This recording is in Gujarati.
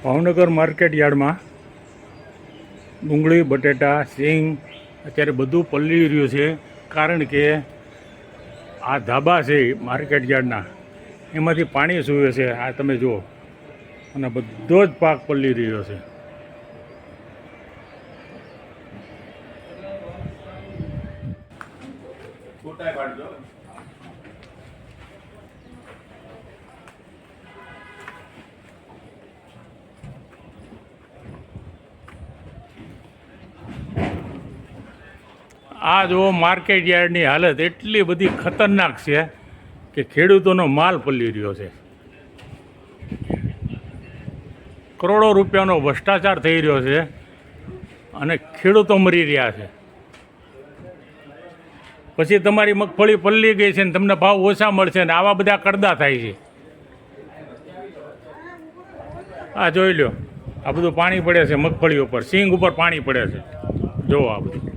ભાવનગર માર્કેટ યાર્ડમાં ડુંગળી, બટેટા, સિંગ અત્યારે બધું પલળી રહ્યું છે, કારણ કે આ ધાબા છે માર્કેટ યાર્ડના, એમાંથી પાણી સૂવે છે. આ તમે જુઓ, અને બધો જ પાક પલળી રહ્યો છે. આ જો માર્કેટ યાર્ડની હાલત એટલી બધી ખતરનાક છે કે ખેડૂતોનો માલ પલળી રહ્યો છે. કરોડો રૂપિયાનો ભ્રષ્ટાચાર થઈ રહ્યો છે અને ખેડૂતો મરી રહ્યા છે. પછી તમારી મગફળી પલળી ગઈ છે ને તમને ભાવ ઓછા મળશે ને આવા બધા કરદા થાય છે. આ જોઈ લો, આ બધું પાણી પડે છે મગફળી ઉપર, સિંગ ઉપર પાણી પડે છે. જુઓ આ બધું.